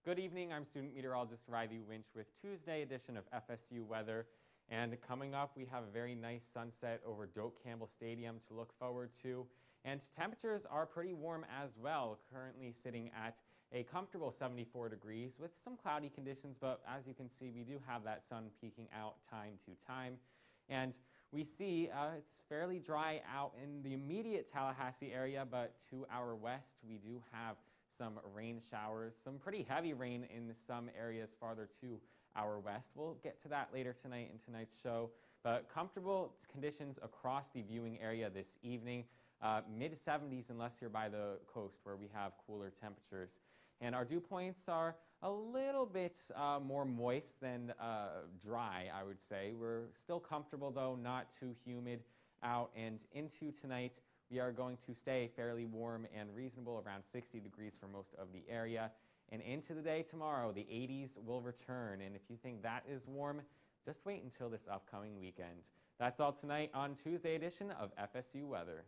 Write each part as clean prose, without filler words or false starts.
Good evening, I'm student meteorologist Riley Winch with Tuesday edition of FSU Weather. And coming up, we have a very nice sunset over Doak Campbell Stadium to look forward to. And temperatures are pretty warm as well, currently sitting at a comfortable 74 degrees with some cloudy conditions, but as you can see, we do have that sun peeking out time to time. And we see it's fairly dry out in the immediate Tallahassee area, but to our west, we do have some rain showers, some pretty heavy rain in some areas farther to our west. We'll get to that later tonight in tonight's show, but comfortable conditions across the viewing area this evening. Mid-70s unless you're by the coast where we have cooler temperatures. And our dew points are a little bit more moist than dry, I would say. We're still comfortable though, not too humid out, and into tonight we are going to stay fairly warm and reasonable, around 60 degrees for most of the area. And into the day tomorrow, the 80s will return. And if you think that is warm, just wait until this upcoming weekend. That's all tonight on Tuesday edition of FSU Weather.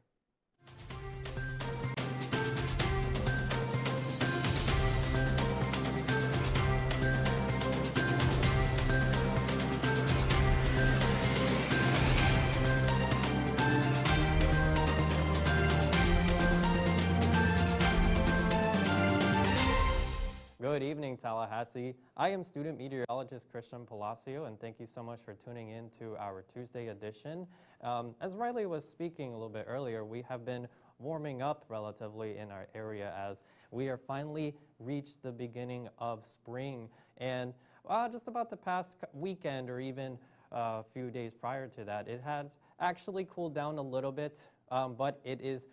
Good evening, Tallahassee. I am student meteorologist Christian Palacio, and thank you so much for tuning in to our Tuesday edition. As Riley was speaking a little bit earlier, we have been warming up relatively in our area as we are finally reached the beginning of spring. And just about the past weekend or even a few days prior to that, it has actually cooled down a little bit, but it is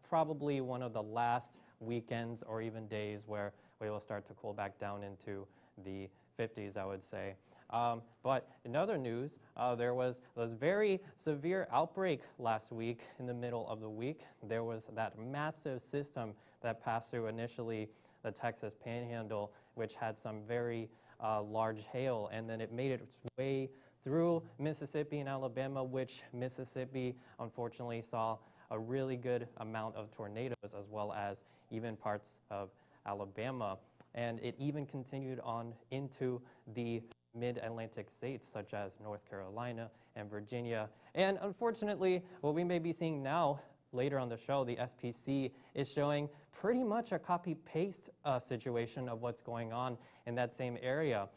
probably one of the last weekends or even days where we will start to cool back down into the 50s, I would say. But in other news, there was this very severe outbreak last week in the middle of the week. There was that massive system that passed through initially the Texas Panhandle, which had some very large hail, and then it made its way through Mississippi and Alabama, which Mississippi unfortunately saw a really good amount of tornadoes, as well as even parts of Alabama, and it even continued on into the mid-Atlantic states such as North Carolina and Virginia. And unfortunately, what we may be seeing now later on the show, the SPC is showing pretty much a copy-paste situation of what's going on in that same area.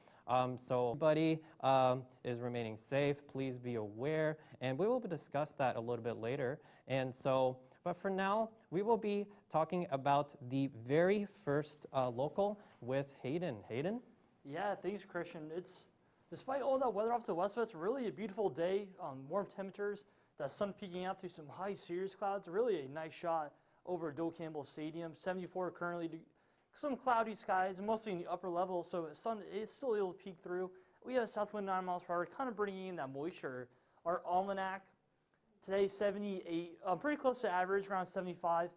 So everybody is remaining safe. Please be aware, and we will discuss that a little bit later. And so, but for now, we will be talking about the very first local with Hayden. Hayden? Yeah, thanks, Christian. Despite all that weather off to the west of us, really a beautiful day, warm temperatures, the sun peeking out through some high cirrus clouds. Really a nice shot over Doak Campbell Stadium. 74 currently, some cloudy skies, mostly in the upper level, so sun is still able to peek through. We have a south wind 9 miles per hour, kind of bringing in that moisture. Our almanac, today 78, pretty close to average, around 75,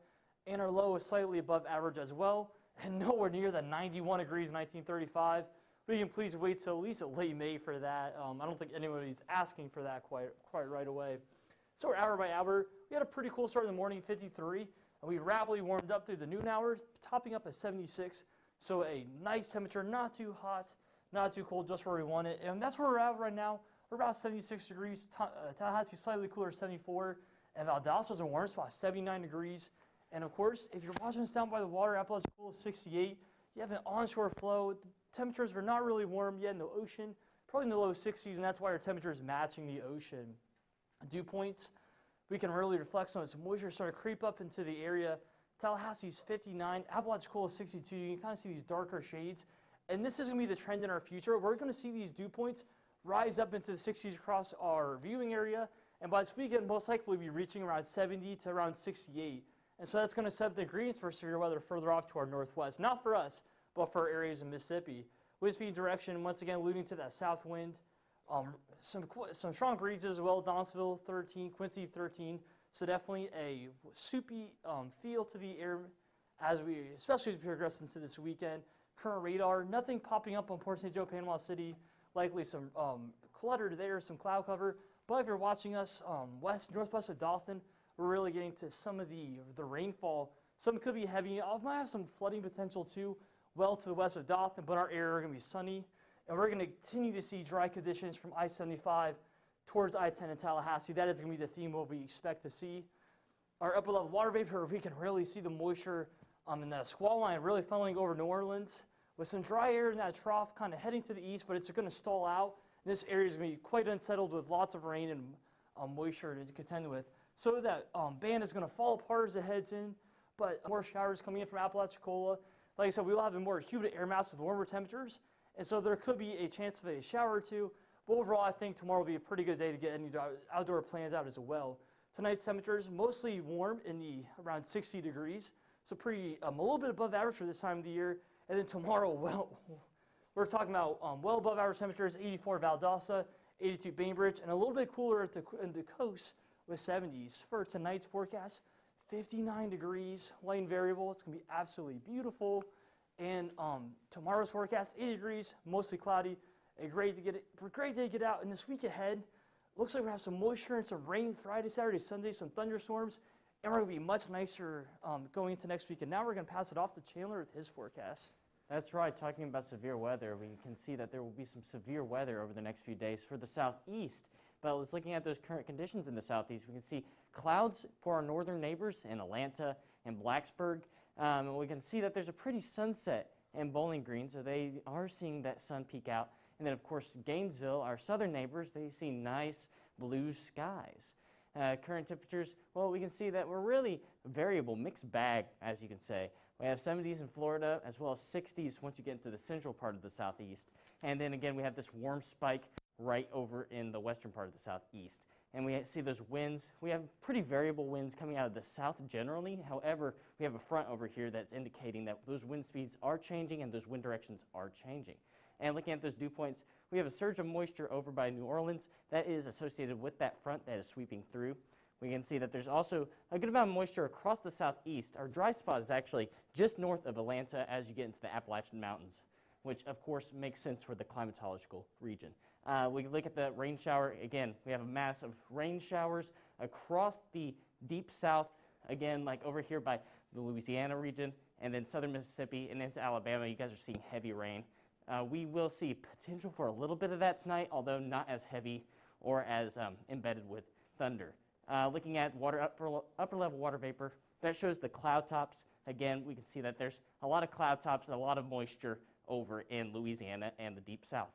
and our low is slightly above average as well, and nowhere near the 91 degrees 1935. But you can please wait till at least late May for that. I don't think anybody's asking for that quite right away. So we're hour by hour. We had a pretty cool start in the morning, 53, and we rapidly warmed up through the noon hours, topping up at 76. So a nice temperature, not too hot, not too cold, just where we want it. And that's where we're at right now. We're about 76 degrees. Tallahassee slightly cooler, 74. And Valdosta's a warm spot, 79 degrees. And of course, if you're watching us down by the water, Appalachian cool is 68. You have an onshore flow. The temperatures are not really warm yet in the ocean, probably in the low 60s, and that's why our temperature is matching the ocean. Dew points, we can really reflect some of this moisture starting to creep up into the area. Tallahassee's 59, Appalachian cool is 62. You can kind of see these darker shades. And this is going to be the trend in our future. We're going to see these dew points rise up into the 60s across our viewing area. And by this weekend, most likely we'll be reaching around 70 to around 68. And so that's going to set up the ingredients for severe weather further off to our northwest. Not for us, but for areas in Mississippi. Wind speed direction, once again, alluding to that south wind. Some strong breezes as well. Donaldsonville 13, Quincy 13. So definitely a soupy feel to the air especially as we progress into this weekend. Current radar, nothing popping up on Port St. Joe, Panama City. Likely some clutter there, some cloud cover. But if you're watching us northwest of Dothan, we're really getting to some of the rainfall. Some could be heavy. I might have some flooding potential too. well to the west of Dothan, but our area are going to be sunny. And we're going to continue to see dry conditions from I-75 towards I-10 in Tallahassee. That is going to be the theme of what we expect to see. Our upper level water vapor, we can really see the moisture in the squall line really funneling over New Orleans with some dry air in that trough kind of heading to the east, but it's going to stall out. This area is going to be quite unsettled with lots of rain and moisture to contend with. So that band is going to fall apart as it heads in, but more showers coming in from Apalachicola. Like I said, we will have a more humid air mass with warmer temperatures, and so there could be a chance of a shower or two. But overall, I think tomorrow will be a pretty good day to get any outdoor plans out as well. Tonight's temperatures mostly warm in the around 60 degrees, so pretty a little bit above average for this time of the year. And then tomorrow, well, we're talking about well above average temperatures, 84 Valdosta, 82 Bainbridge, and a little bit cooler at the coast with 70s. For tonight's forecast, 59 degrees, light and variable. It's going to be absolutely beautiful. And tomorrow's forecast, 80 degrees, mostly cloudy. A great day to get out. And this week ahead, looks like we have some moisture and some rain Friday, Saturday, Sunday, some thunderstorms. And we're going to be much nicer going into next week. And now we're going to pass it off to Chandler with his forecast. That's right. Talking about severe weather, we can see that there will be some severe weather over the next few days for the southeast. But let's looking at those current conditions in the southeast, we can see clouds for our northern neighbors in Atlanta and Blacksburg. And we can see that there's a pretty sunset in Bowling Green, so they are seeing that sun peek out. And then, of course, Gainesville, our southern neighbors, they see nice blue skies. Current temperatures, well, we can see that we're really variable, mixed bag, as you can say. We have 70s in Florida, as well as 60s once you get into the central part of the southeast. And then again, we have this warm spike right over in the western part of the southeast. And we see those winds. We have pretty variable winds coming out of the south generally. However, we have a front over here that's indicating that those wind speeds are changing and those wind directions are changing. And looking at those dew points, we have a surge of moisture over by New Orleans that is associated with that front that is sweeping through. We can see that there's also a good amount of moisture across the southeast. Our dry spot is actually just north of Atlanta as you get into the Appalachian Mountains, which of course makes sense for the climatological region. We can look at the rain shower. Again, we have a mass of rain showers across the deep south, again, like over here by the Louisiana region, and then southern Mississippi and into Alabama. You guys are seeing heavy rain. We will see potential for a little bit of that tonight, although not as heavy or as embedded with thunder. Looking at upper level water vapor, that shows the cloud tops. Again, we can see that there's a lot of cloud tops and a lot of moisture over in Louisiana and the deep south.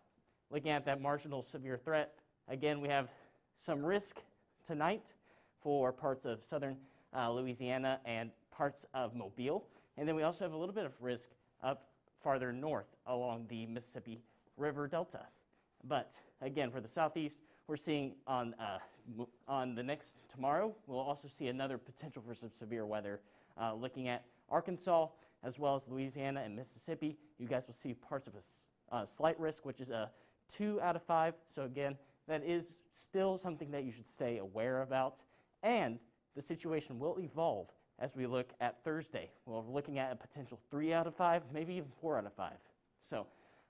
Looking at that marginal severe threat, again, we have some risk tonight for parts of southern Louisiana and parts of Mobile. And then we also have a little bit of risk up farther north along the Mississippi River Delta. But again, for the southeast, we're seeing on the next tomorrow, we'll also see another potential for some severe weather. Looking at Arkansas as well as Louisiana and Mississippi, you guys will see parts of a slight risk, which is a 2 out of 5. So again, that is still something that you should stay aware about. And the situation will evolve as we look at Thursday. We're looking at a potential 3 out of 5, maybe even 4 out of 5. So,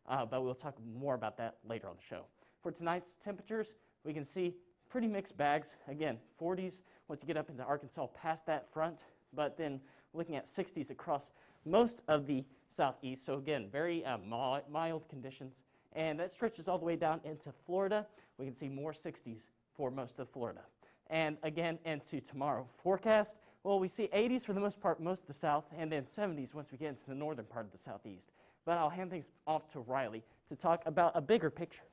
but we'll talk more about that later on the show. For tonight's temperatures, we can see pretty mixed bags. Again, 40s once you get up into Arkansas past that front, but then looking at 60s across most of the southeast. So again, very mild conditions. And that stretches all the way down into Florida. We can see more 60s for most of Florida. And again, into tomorrow forecast, well, we see 80s for the most part, most of the south, and then 70s once we get into the northern part of the southeast. But I'll hand things off to Riley to talk about a bigger picture.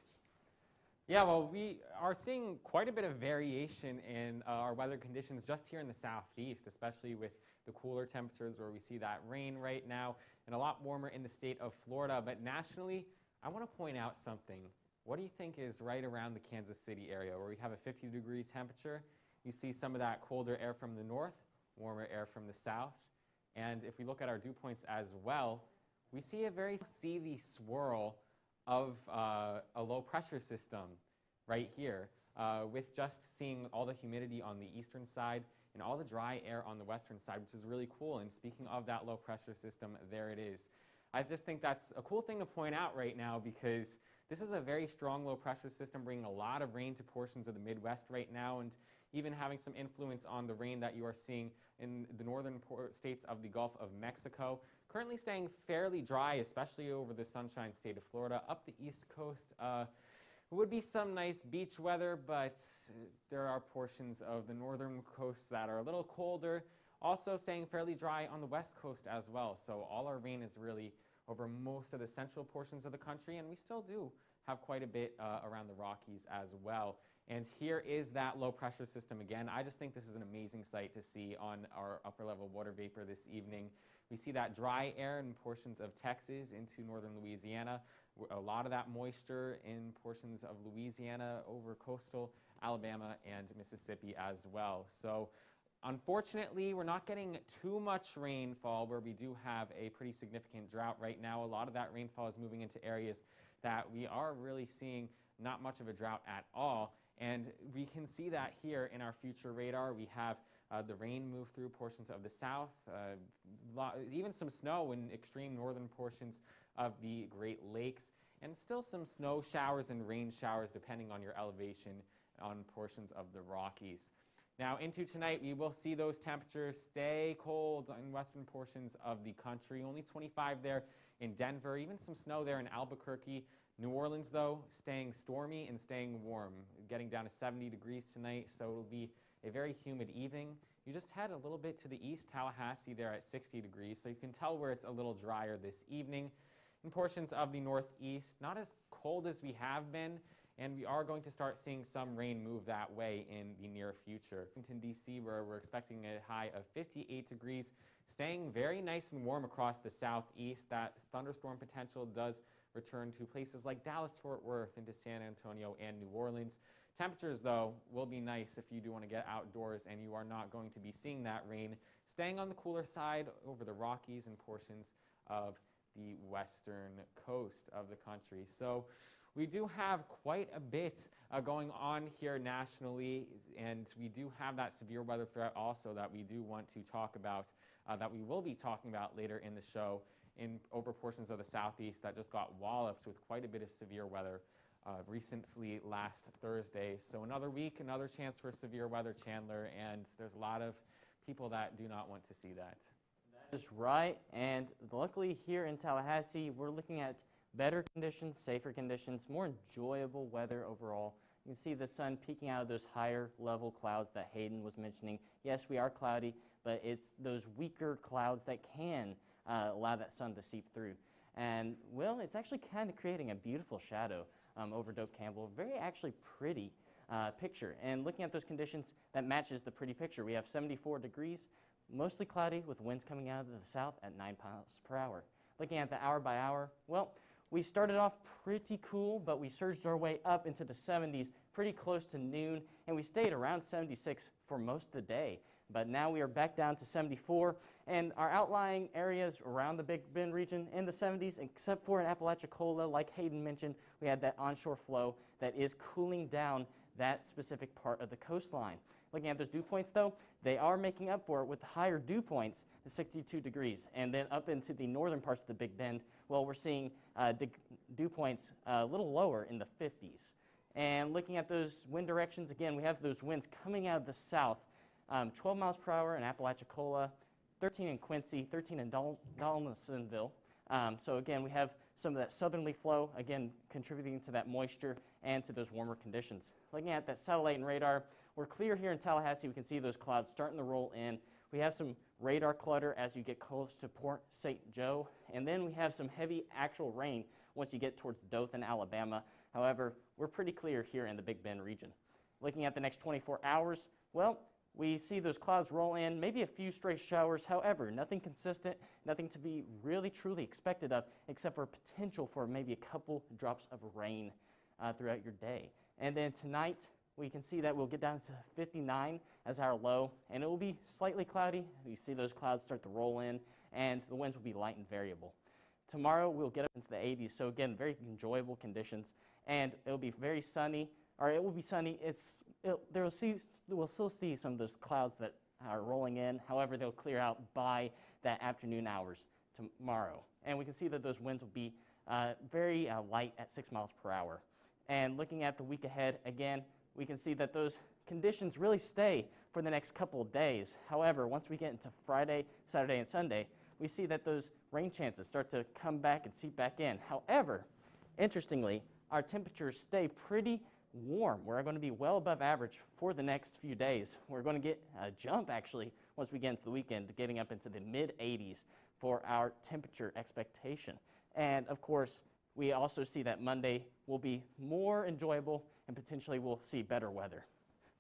Yeah, well, we are seeing quite a bit of variation in our weather conditions just here in the southeast, especially with the cooler temperatures where we see that rain right now, and a lot warmer in the state of Florida. But nationally, I want to point out something. What do you think is right around the Kansas City area where we have a 50-degree temperature? You see some of that colder air from the north, warmer air from the south. And if we look at our dew points as well, we see a very seethy swirl of a low pressure system right here, with just seeing all the humidity on the eastern side and all the dry air on the western side, which is really cool. And speaking of that low pressure system, there it is. I just think that's a cool thing to point out right now because this is a very strong low pressure system bringing a lot of rain to portions of the Midwest right now. And even having some influence on the rain that you are seeing in the northern states of the Gulf of Mexico. Currently staying fairly dry, especially over the Sunshine State of Florida. Up the East Coast, would be some nice beach weather, but there are portions of the northern coast that are a little colder. Also staying fairly dry on the West Coast as well. So all our rain is really over most of the central portions of the country, and we still do have quite a bit around the Rockies as well. And here is that low pressure system again. I just think this is an amazing sight to see on our upper level water vapor this evening. We see that dry air in portions of Texas into northern Louisiana. A lot of that moisture in portions of Louisiana over coastal Alabama and Mississippi as well. So unfortunately, we're not getting too much rainfall where we do have a pretty significant drought right now. A lot of that rainfall is moving into areas that we are really seeing not much of a drought at all. And we can see that here in our future radar. We have the rain move through portions of the south, even some snow in extreme northern portions of the Great Lakes, and still some snow showers and rain showers depending on your elevation on portions of the Rockies. Now into tonight, we will see those temperatures stay cold in western portions of the country. Only 25 there in Denver, even some snow there in Albuquerque. New Orleans, though, staying stormy and staying warm, getting down to 70 degrees tonight, so it'll be a very humid evening. You just head a little bit to the east, Tallahassee there at 60 degrees, so you can tell where it's a little drier this evening. In portions of the northeast, not as cold as we have been, and we are going to start seeing some rain move that way in the near future. Washington, D.C., where we're expecting a high of 58 degrees, staying very nice and warm across the southeast. That thunderstorm potential does return to places like Dallas, Fort Worth, into San Antonio and New Orleans. Temperatures, though, will be nice if you do want to get outdoors and you are not going to be seeing that rain. Staying on the cooler side over the Rockies and portions of the western coast of the country. So we do have quite a bit going on here nationally, and we do have that severe weather threat also that we do want to talk about, that we will be talking about later in the show, in over portions of the southeast that just got walloped with quite a bit of severe weather recently last Thursday. So another week, another chance for severe weather, Chandler, and there's a lot of people that do not want to see that. That is right, and luckily here in Tallahassee, we're looking at better conditions, safer conditions, more enjoyable weather overall. You can see the sun peeking out of those higher level clouds that Hayden was mentioning. Yes, we are cloudy, but it's those weaker clouds that can allow that sun to seep through. And, well, it's actually kind of creating a beautiful shadow over Doak Campbell. Very actually pretty picture. And looking at those conditions, that matches the pretty picture. We have 74 degrees, mostly cloudy with winds coming out of the south at 9 miles per hour. Looking at the hour by hour, well, we started off pretty cool, but we surged our way up into the 70s pretty close to noon, and we stayed around 76 for most of the day. But now we are back down to 74, and our outlying areas around the Big Bend region in the 70s, except for in Apalachicola, like Hayden mentioned, we had that onshore flow that is cooling down that specific part of the coastline. Looking at those dew points, though, they are making up for it with higher dew points, the 62 degrees. And then up into the northern parts of the Big Bend, well, we're seeing dew points a little lower in the 50s. And looking at those wind directions, again, we have those winds coming out of the south, 12 miles per hour in Apalachicola, 13 in Quincy, 13 in Donaldsonville. So again, we have some of that southerly flow, again, contributing to that moisture and to those warmer conditions. Looking at that satellite and radar, we're clear here in Tallahassee. We can see those clouds starting to roll in. We have some radar clutter as you get close to Port St. Joe, and then we have some heavy actual rain once you get towards Dothan, Alabama. However, we're pretty clear here in the Big Bend region. Looking at the next 24 hours, well, we see those clouds roll in, maybe a few stray showers. However, nothing consistent, nothing to be really truly expected of, except for potential for maybe a couple drops of rain throughout your day. And then tonight, we can see that we'll get down to 59 as our low, and it will be slightly cloudy. You see those clouds start to roll in, and the winds will be light and variable. Tomorrow, we'll get up into the 80s, so again, very enjoyable conditions, and it'll be very sunny, or it will be sunny. We'll still see some of those clouds that are rolling in. However, they'll clear out by that afternoon hours tomorrow. And we can see that those winds will be very light at 6 miles per hour. And looking at the week ahead, again, we can see that those conditions really stay for the next couple of days. However, once we get into Friday, Saturday, and Sunday, we see that those rain chances start to come back and seep back in. However, interestingly, our temperatures stay pretty warm. We're going to be well above average for the next few days. We're going to get a jump, actually, once we get into the weekend, getting up into the mid-80s for our temperature expectation. And, of course, we also see that Monday will be more enjoyable and potentially we'll see better weather.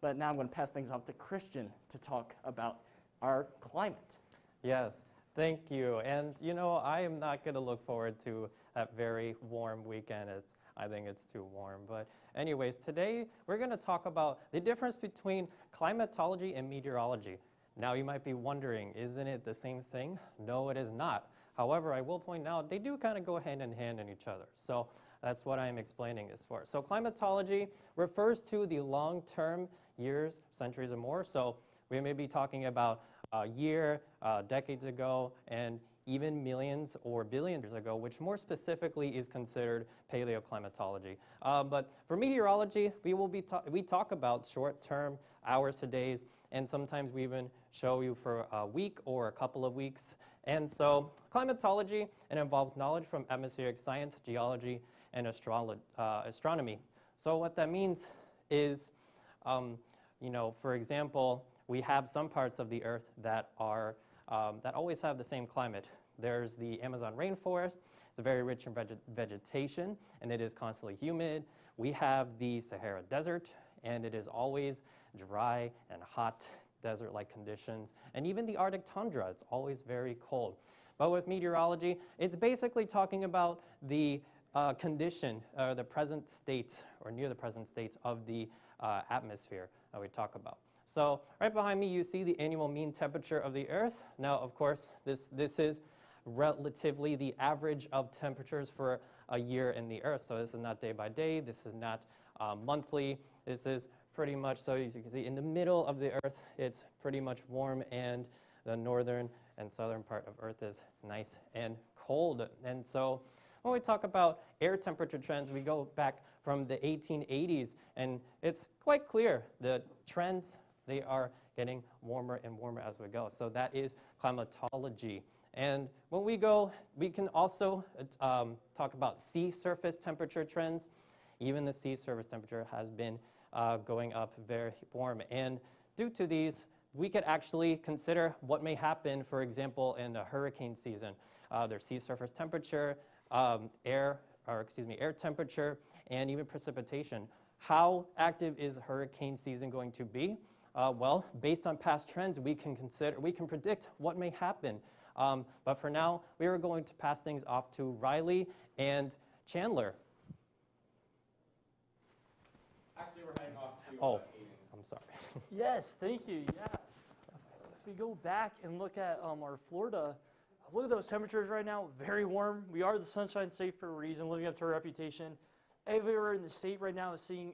But now I'm going to pass things off to Christian to talk about our climate. Yes, thank you. And you know, I am not going to look forward to that very warm weekend. I think it's too warm. But anyways, today we're going to talk about the difference between climatology and meteorology. Now you might be wondering, isn't it the same thing? No, it is not. However, I will point out they do kind of go hand in hand in each other. So that's what I'm explaining this for. So climatology refers to the long-term years, centuries or more. So we may be talking about a year, decades ago, and even millions or billions years ago, which more specifically is considered paleoclimatology. But for meteorology, we talk about short-term hours to days, and sometimes we even show you for a week or a couple of weeks. And so climatology, it involves knowledge from atmospheric science, geology, and astronomy. So what that means is, you know, for example, we have some parts of the Earth that are that always have the same climate. There's the Amazon rainforest. It's very rich in vegetation, and it is constantly humid. We have the Sahara Desert, and it is always dry and hot, desert-like conditions. And even the Arctic tundra, it's always very cold. But with meteorology, it's basically talking about the condition, the present states, or near the present states of the atmosphere that we talk about. So right behind me, you see the annual mean temperature of the Earth. Now, of course, this is relatively the average of temperatures for a year in the Earth. So this is not day by day. This is not monthly. This is pretty much, so as you can see, in the middle of the Earth, it's pretty much warm, and the northern and southern part of Earth is nice and cold. And so when we talk about air temperature trends, we go back from the 1880s, and it's quite clear the trends, they are getting warmer and warmer as we go. So that is climatology. And when we go, we can also talk about sea surface temperature trends. Even the sea surface temperature has been going up very warm. And due to these, we could actually consider what may happen, for example, in the hurricane season. Their sea surface temperature, air temperature, and even precipitation. How active is hurricane season going to be? Well, based on past trends, we can predict what may happen. But for now, we are going to pass things off to Riley and Chandler. Actually, we're heading off to Aiden. I'm sorry. Yes, thank you. Yeah. If we go back and look at our Florida, look at those temperatures right now, very warm. We are the Sunshine State for a reason, living up to our reputation. Everywhere in the state right now is seeing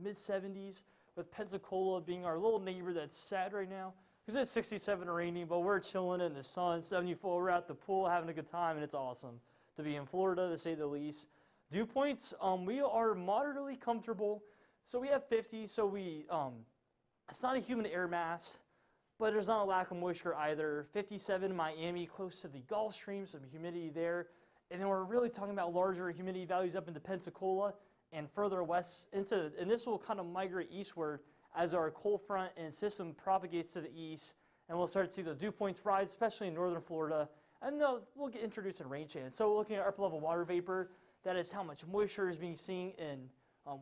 mid-70s, with Pensacola being our little neighbor that's sad right now. Because it's 67 and rainy, but we're chilling in the sun, 74, we're at the pool having a good time, and it's awesome to be in Florida, to say the least. Dew points, we are moderately comfortable. So we have 50, so it's not a humid air mass, but there's not a lack of moisture either. 57 in Miami, close to the Gulf Stream, some humidity there. And then we're really talking about larger humidity values up into Pensacola and further west and this will kind of migrate eastward as our cold front and system propagates to the east, and we'll start to see those dew points rise, especially in northern Florida, and we'll get introduced in rain chance. So looking at upper level water vapor, that is how much moisture is being seen in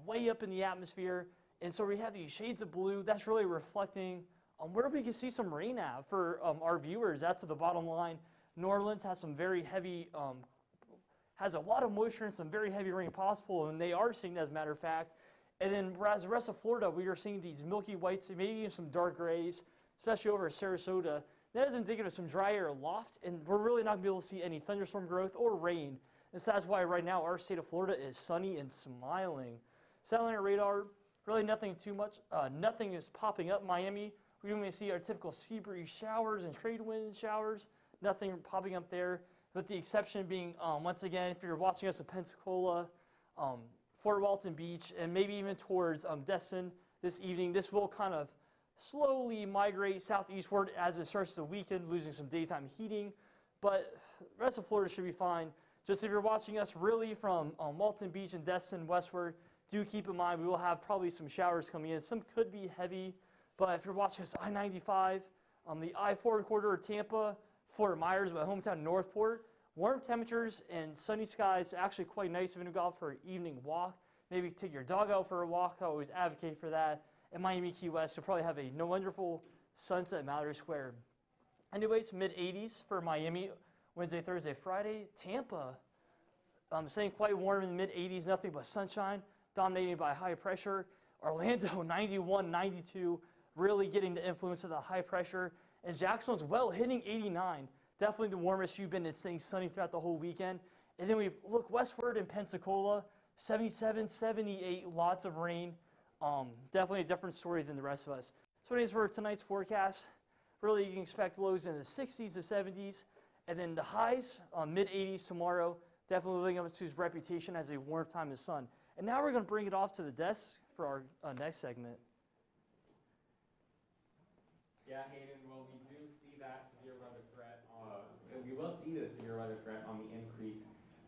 way up in the atmosphere, and so we have these shades of blue. That's really reflecting where we can see some rain at for our viewers. That's to the bottom line. New Orleans has some very heavy, has a lot of moisture and some very heavy rain possible, and they are seeing that as a matter of fact. And then whereas the rest of Florida, we are seeing these milky whites, maybe even some dark grays, especially over Sarasota. That is indicative of some dry air aloft, and we're really not going to be able to see any thunderstorm growth or rain. And so that's why right now our state of Florida is sunny and smiling. Satellite radar, really nothing too much. Nothing is popping up in Miami. We don't even see our typical sea breeze showers and trade wind showers. Nothing popping up there, with the exception being, once again, if you're watching us in Pensacola, Fort Walton Beach, and maybe even towards Destin, this evening. This will kind of slowly migrate southeastward as it starts to weaken, losing some daytime heating. But the rest of Florida should be fine. Just if you're watching us really from Walton Beach and Destin westward, do keep in mind we will have probably some showers coming in. Some could be heavy, but if you're watching us I-95, the I-4 corridor of Tampa, Fort Myers, my hometown Northport, warm temperatures and sunny skies, actually quite nice if you're going to go out for an evening walk. Maybe take your dog out for a walk. I always advocate for that. And Miami, Key West, you'll probably have a wonderful sunset at Mallory Square. Anyways, mid-80s for Miami, Wednesday, Thursday, Friday. Tampa, staying quite warm in the mid-80s, nothing but sunshine, dominated by high pressure. Orlando, 91, 92, really getting the influence of the high pressure. And Jacksonville's well hitting 89. Definitely the warmest you've been. It's staying sunny throughout the whole weekend. And then we look westward in Pensacola, 77, 78, lots of rain. Definitely a different story than the rest of us. So anyways, for tonight's forecast, really you can expect lows in the 60s to 70s, and then the highs, mid-80s tomorrow, definitely living up to his reputation as a warm time in the sun. And now we're going to bring it off to the desk for our next segment. Yeah, Hayden, well, we do see that severe weather threat. We will see the severe weather threat on the increase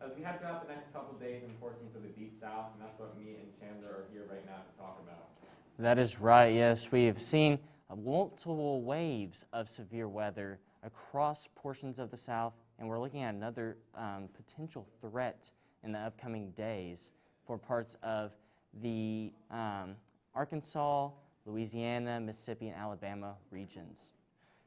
as we head throughout the next couple of days in portions of the deep south, and that's what me and Chandler are here right now to talk about. That is right, yes. We have seen multiple waves of severe weather across portions of the south, and we're looking at another potential threat in the upcoming days for parts of the Arkansas, Louisiana, Mississippi, and Alabama regions.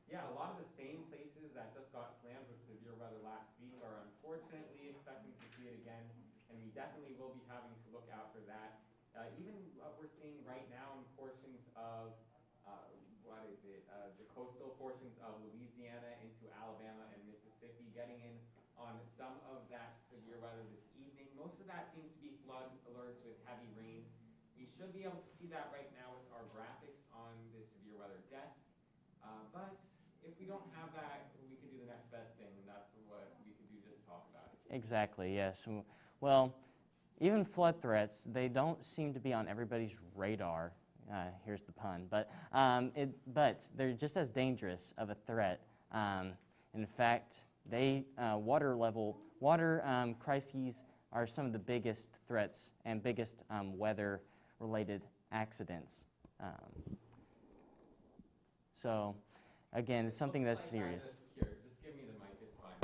Yeah, a lot of the same places that just got slammed with severe weather last week are unfortunately expecting to see it again, and we definitely will be having to look out for that. Even what we're seeing right now in portions of, the coastal portions of Louisiana into Alabama and Mississippi, getting in on some of that severe weather this evening. Most of that seems to be flood alerts with heavy rain. We should be able to see that right now with our graphics on this severe weather desk. But if we don't have that, we could do the next best thing, and that's what we could do, just talk about it. Exactly, yes. Well, even flood threats, they don't seem to be on everybody's radar. Here's the pun, but they're just as dangerous of a threat. In fact, water crises are some of the biggest threats and biggest weather-related accidents. So, again, it's something that's serious. Here, just give me the mic. It's fine.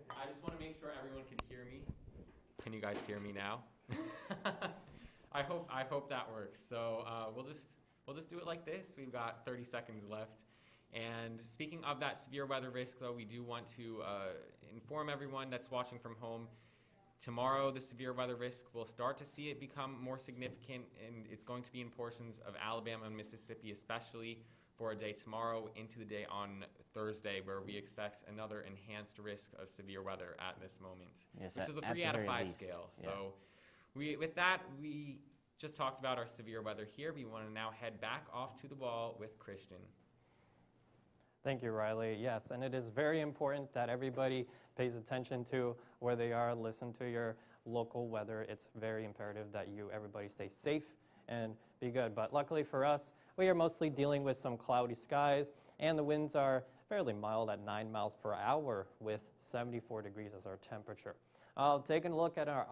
I just want to make sure everyone can hear me. Can you guys hear me now? I hope that works. So we'll just do it like this. We've got 30 seconds left. And speaking of that severe weather risk, though, we do want to inform everyone that's watching from home. Tomorrow, the severe weather risk, will start to see it become more significant, and it's going to be in portions of Alabama and Mississippi, especially for a day tomorrow into the day on Thursday, where we expect another enhanced risk of severe weather at this moment, yes, which is a 3 out of 5 scale. Yeah. So with that, we just talked about our severe weather here. We want to now head back off to the wall with Christian. Thank you, Riley. Yes, and it is very important that everybody pays attention to where they are, listen to your local weather. It's very imperative that everybody stay safe and be good. But luckily for us, we are mostly dealing with some cloudy skies, and the winds are fairly mild at 9 miles per hour with 74 degrees as our temperature. Taking a look at our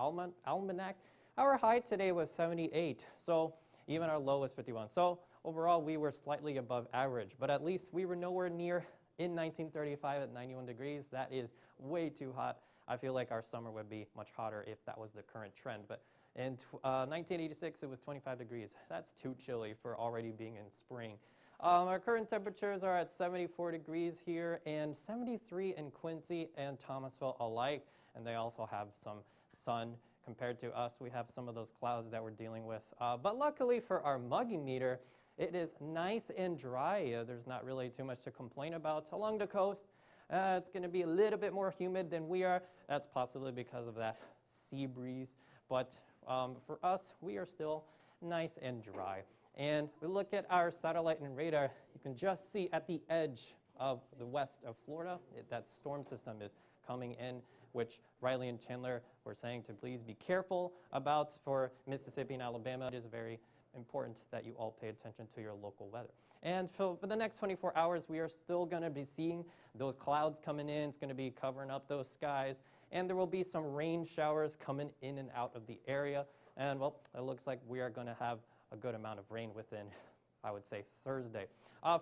almanac, our high today was 78, so even our low was 51. So overall, we were slightly above average, but at least we were nowhere near in 1935 at 91 degrees. That is way too hot. I feel like our summer would be much hotter if that was the current trend. But in 1986, it was 25 degrees. That's too chilly for already being in spring. Our current temperatures are at 74 degrees here and 73 in Quincy and Thomasville alike. And they also have some sun. Compared to us, we have some of those clouds that we're dealing with. But luckily for our muggy meter, it is nice and dry. There's not really too much to complain about. Along the coast, it's going to be a little bit more humid than we are. That's possibly because of that sea breeze. But for us, we are still nice and dry. And we look at our satellite and radar. You can just see at the edge of the west of Florida, that storm system is coming in, which Riley and Chandler were saying to please be careful about for Mississippi and Alabama. It is very important that you all pay attention to your local weather. And for the next 24 hours, we are still going to be seeing those clouds coming in. It's going to be covering up those skies. And there will be some rain showers coming in and out of the area. And, well, it looks like we are going to have a good amount of rain within, I would say, Thursday.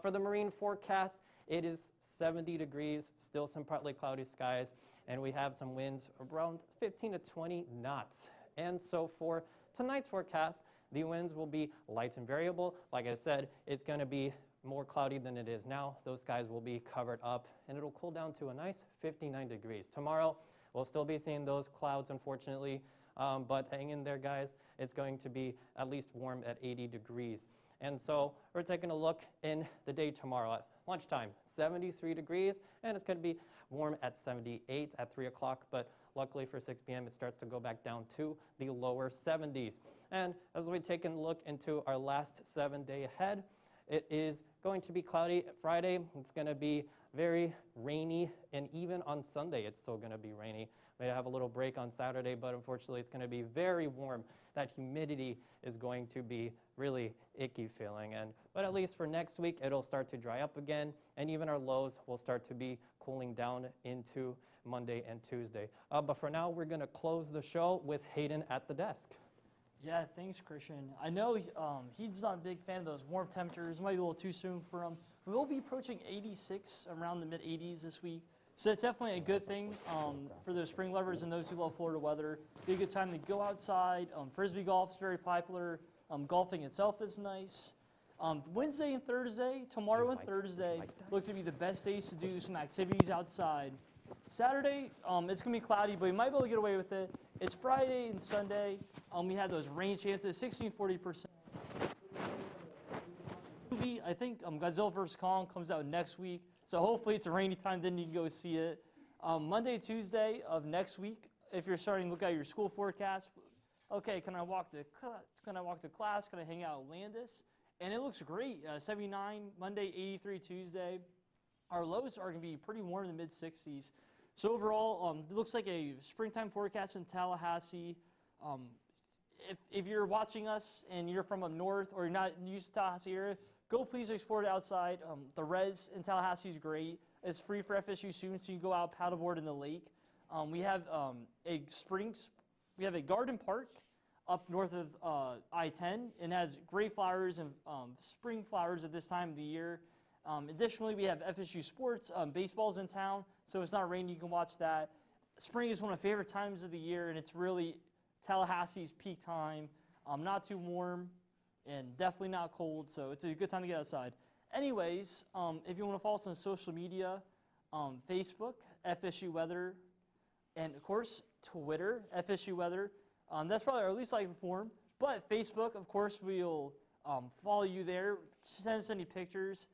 For the marine forecast, it is 70 degrees, still some partly cloudy skies, and we have some winds around 15 to 20 knots. And so for tonight's forecast, the winds will be light and variable. Like I said, it's going to be more cloudy than it is now. Those skies will be covered up, and it'll cool down to a nice 59 degrees. Tomorrow, we'll still be seeing those clouds, unfortunately, but hang in there, guys. It's going to be at least warm at 80 degrees. And so we're taking a look in the day tomorrow at lunchtime, 73 degrees, and it's going to be warm at 78 at 3 o'clock, but luckily for 6 p.m. it starts to go back down to the lower 70s. And as we take a look into our last 7 day ahead, it is going to be cloudy Friday. It's going to be very rainy, and even on Sunday it's still going to be rainy. We have a little break on Saturday, but unfortunately it's going to be very warm. That humidity is going to be really icky feeling. But at least for next week, it'll start to dry up again, and even our lows will start to be cooling down into Monday and Tuesday. But for now, we're going to close the show with Hayden at the desk. Yeah, thanks, Christian. I know he's not a big fan of those warm temperatures. It might be a little too soon for him. We will be approaching 86, around the mid-80s this week. So it's definitely a good thing for those spring lovers and those who love Florida weather. Be a good time to go outside. Frisbee golf is very popular. Golfing itself is nice. Wednesday and Thursday, tomorrow and Thursday, look to be the best days to do some activities outside. Saturday, it's going to be cloudy, but we might be able to get away with it. It's Friday and Sunday. We have those rain chances, 16-40%. I think Godzilla vs. Kong comes out next week, so hopefully it's a rainy time, then you can go see it. Monday, Tuesday of next week, if you're starting to look at your school forecast, okay, can I walk to class? Can I hang out at Landis? And it looks great. 79 Monday, 83 Tuesday. Our lows are going to be pretty warm in the mid-60s. So overall, it looks like a springtime forecast in Tallahassee. If you're watching us and you're from up north or you're not used to Tallahassee area, go please explore it outside. The res in Tallahassee is great. It's free for FSU students, so you can go out paddleboard in the lake. We have a garden park up north of I-10, and has great flowers and spring flowers at this time of the year. Additionally, we have FSU sports. Baseball's in town, so it's not raining. You can watch that. Spring is one of my favorite times of the year, and it's really Tallahassee's peak time. Not too warm and definitely not cold, so it's a good time to get outside. Anyways, if you want to follow us on social media, Facebook, FSU Weather, and of course, Twitter, FSU Weather. That's probably our least likely form, but Facebook, of course, we'll follow you there. Send us any pictures.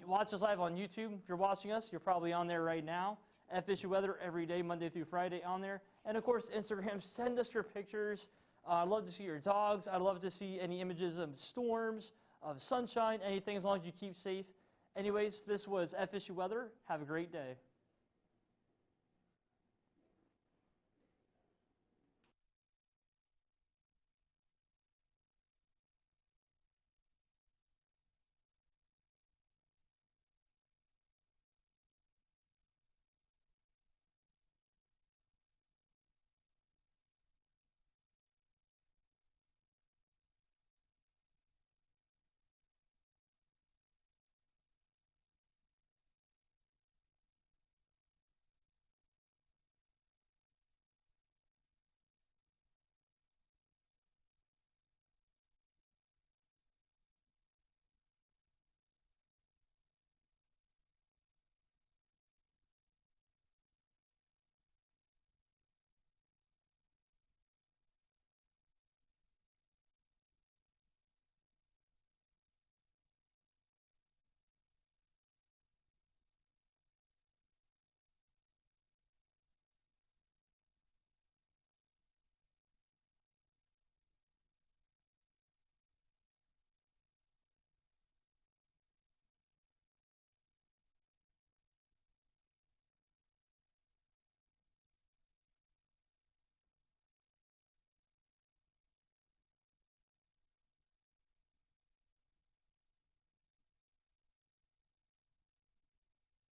Watch us live on YouTube. If you're watching us, you're probably on there right now. FSU Weather every day, Monday through Friday on there. And of course, Instagram, send us your pictures. I'd love to see your dogs. I'd love to see any images of storms, of sunshine, anything, as long as you keep safe. Anyways, this was FSU Weather. Have a great day.